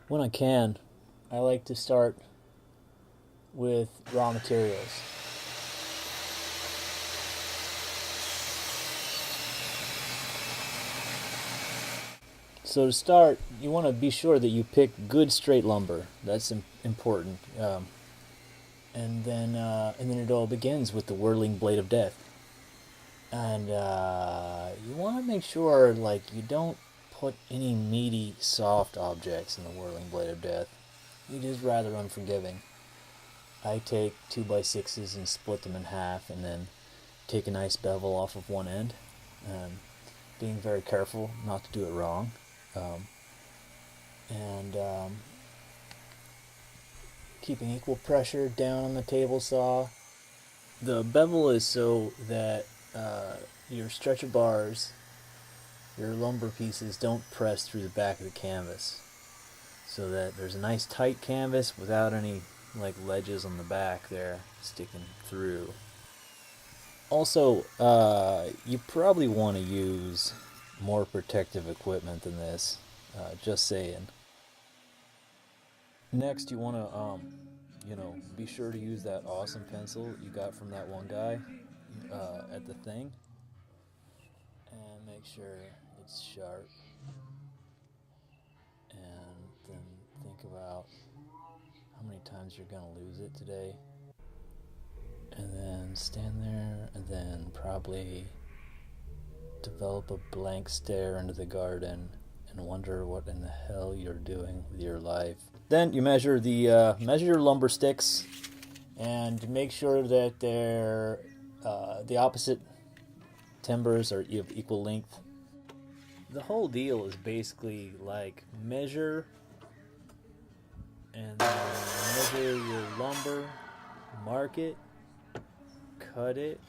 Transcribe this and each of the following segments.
When I can, I like to start with raw materials. So to start, you want to be sure that you pick good straight lumber. That's important. And then it all begins with the whirling blade of death. And you want to make sure like you don't put any meaty, soft objects in the whirling blade of death. It is rather unforgiving. I take 2x6s and split them in half, and then take a nice bevel off of one end, being very careful not to do it wrong. Um, and keeping equal pressure down on the table saw. The bevel is so that your stretcher bars, your lumber pieces, don't press through the back of the canvas, so that there's a nice tight canvas without any like ledges on the back there sticking through. Also, you probably want to use more protective equipment than this. Just saying. Next, you want to, be sure to use that awesome pencil you got from that one guy at the thing, and make sure it's sharp. And then think about how many times you're gonna lose it today, and then stand there, and then probably develop a blank stare into the garden and wonder what in the hell you're doing with your life. Then you measure your lumber sticks, and make sure that they're the opposite timbers are of equal length. The whole deal is basically like measure, and then measure your lumber, mark it, cut it,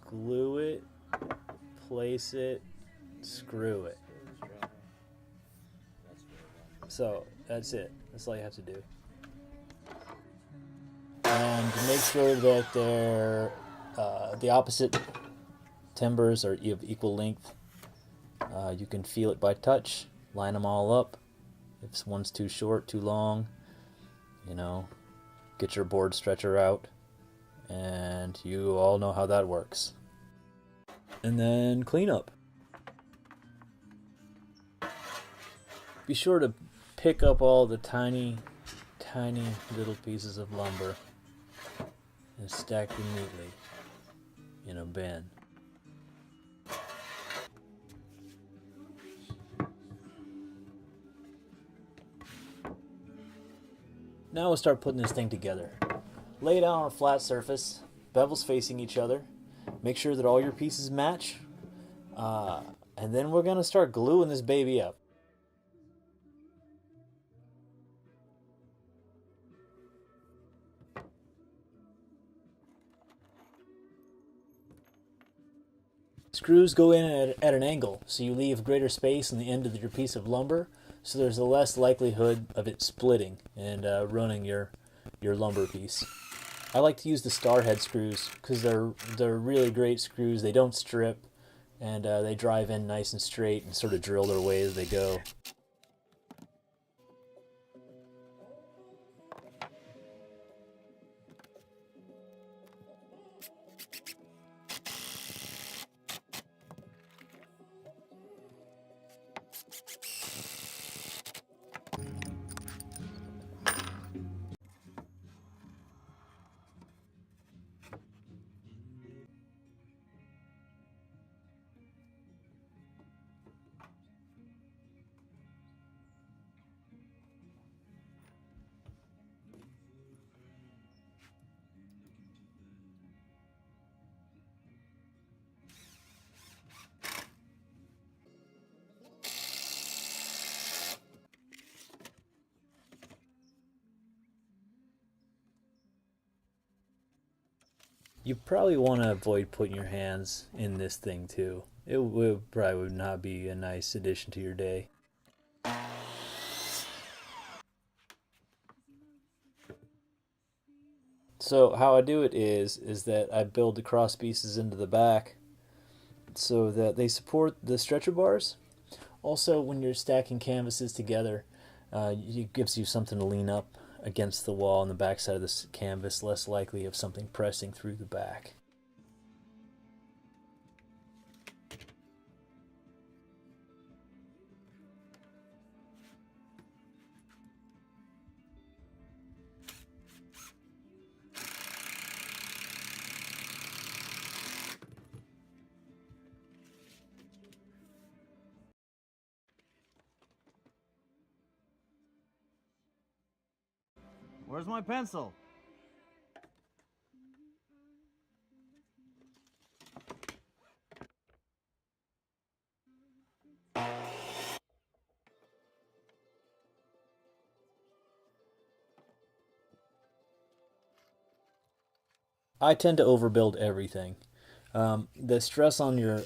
glue it, place it, screw it. So that's it. That's all you have to do. And make sure that they're the opposite timbers are of equal length. You can feel it by touch. Line them all up. If one's too short, too long, get your board stretcher out, and you all know how that works. And then clean up. Be sure to pick up all the tiny little pieces of lumber and stack them neatly in a bin. Now we'll start putting this thing together. Lay it out on a flat surface, bevels facing each other. Make sure that all your pieces match. And then we're going to start gluing this baby up. Screws go in at an angle, so you leave greater space on the end of your piece of lumber, so there's a less likelihood of it splitting and ruining your lumber piece. I like to use the star head screws because they're really great screws. They don't strip, and they drive in nice and straight and sort of drill their way as they go. You probably want to avoid putting your hands in this thing too. It probably would not be a nice addition to your day. So how I do it is that I build the cross pieces into the back so that they support the stretcher bars. Also, when you're stacking canvases together, It gives you something to lean up against the wall on the back side of this canvas, less likely of something pressing through the back. Where's my pencil? I tend to overbuild everything. The stress on your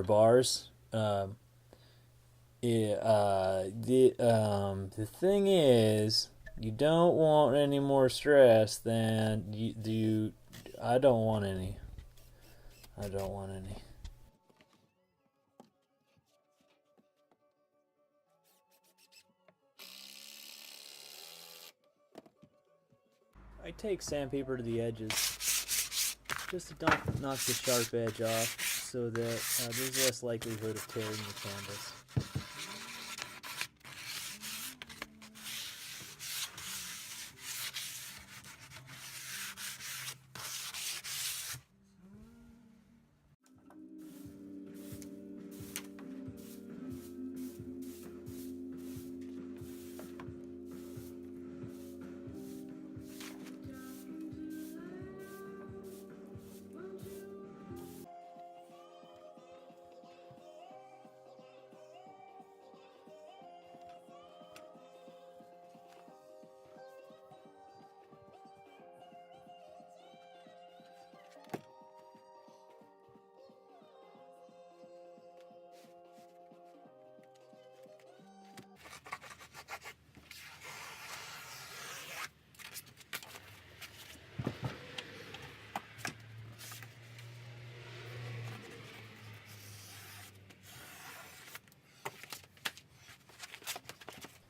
bars. The thing is, you don't want any more stress than you do. I don't want any. I don't want any. I take sandpaper to the edges just to knock the sharp edge off so that there's less likelihood of tearing the canvas.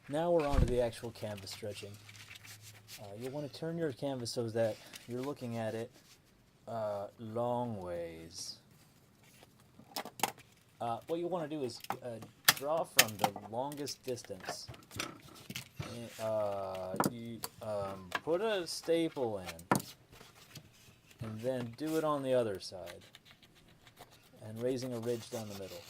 Now we're on to the actual canvas stretching. You'll want to turn your canvas so that you're looking at it long ways. What you want to do is draw from the longest distance. You put a staple in, and then do it on the other side, and raising a ridge down the middle.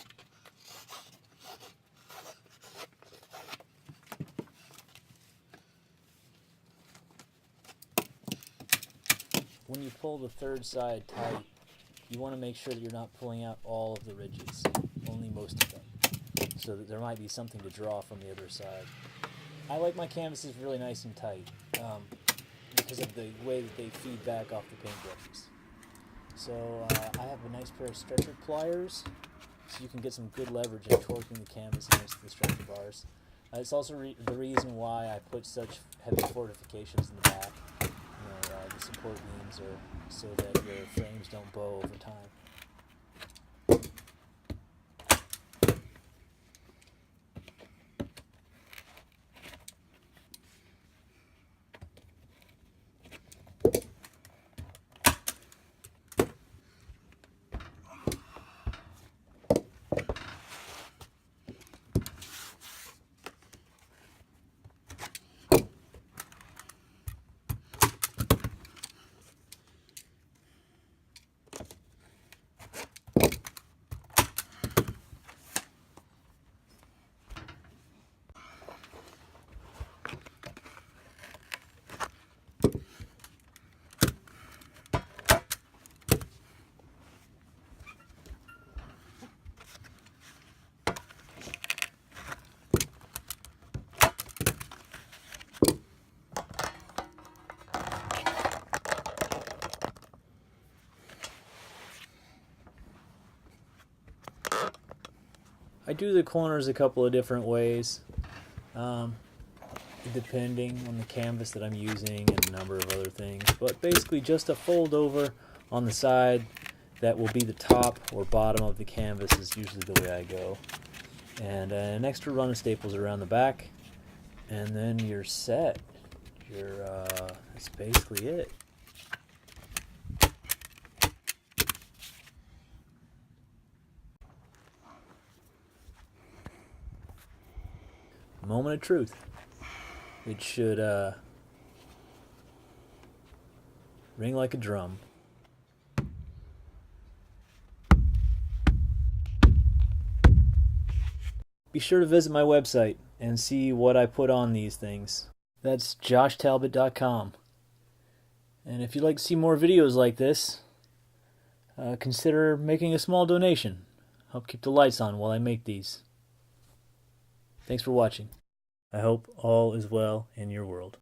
When you pull the third side tight, you want to make sure that you're not pulling out all of the ridges, only most of them, so that there might be something to draw from the other side. I like my canvases really nice and tight because of the way that they feed back off the paintbrushes. So I have a nice pair of stretcher pliers, so you can get some good leverage in torquing the canvas against the stretcher bars. It's also the reason why I put such heavy fortifications in the back. The support beams are so that your frames don't bow over time. I do the corners a couple of different ways, depending on the canvas that I'm using and a number of other things. But basically just a fold over on the side that will be the top or bottom of the canvas is usually the way I go. And an extra run of staples around the back, and then you're set. That's basically it. Moment of truth. It should ring like a drum. Be sure to visit my website and see what I put on these things. That's joshtalbott.com. And if you'd like to see more videos like this, consider making a small donation. Help keep the lights on while I make these. Thanks for watching. I hope all is well in your world.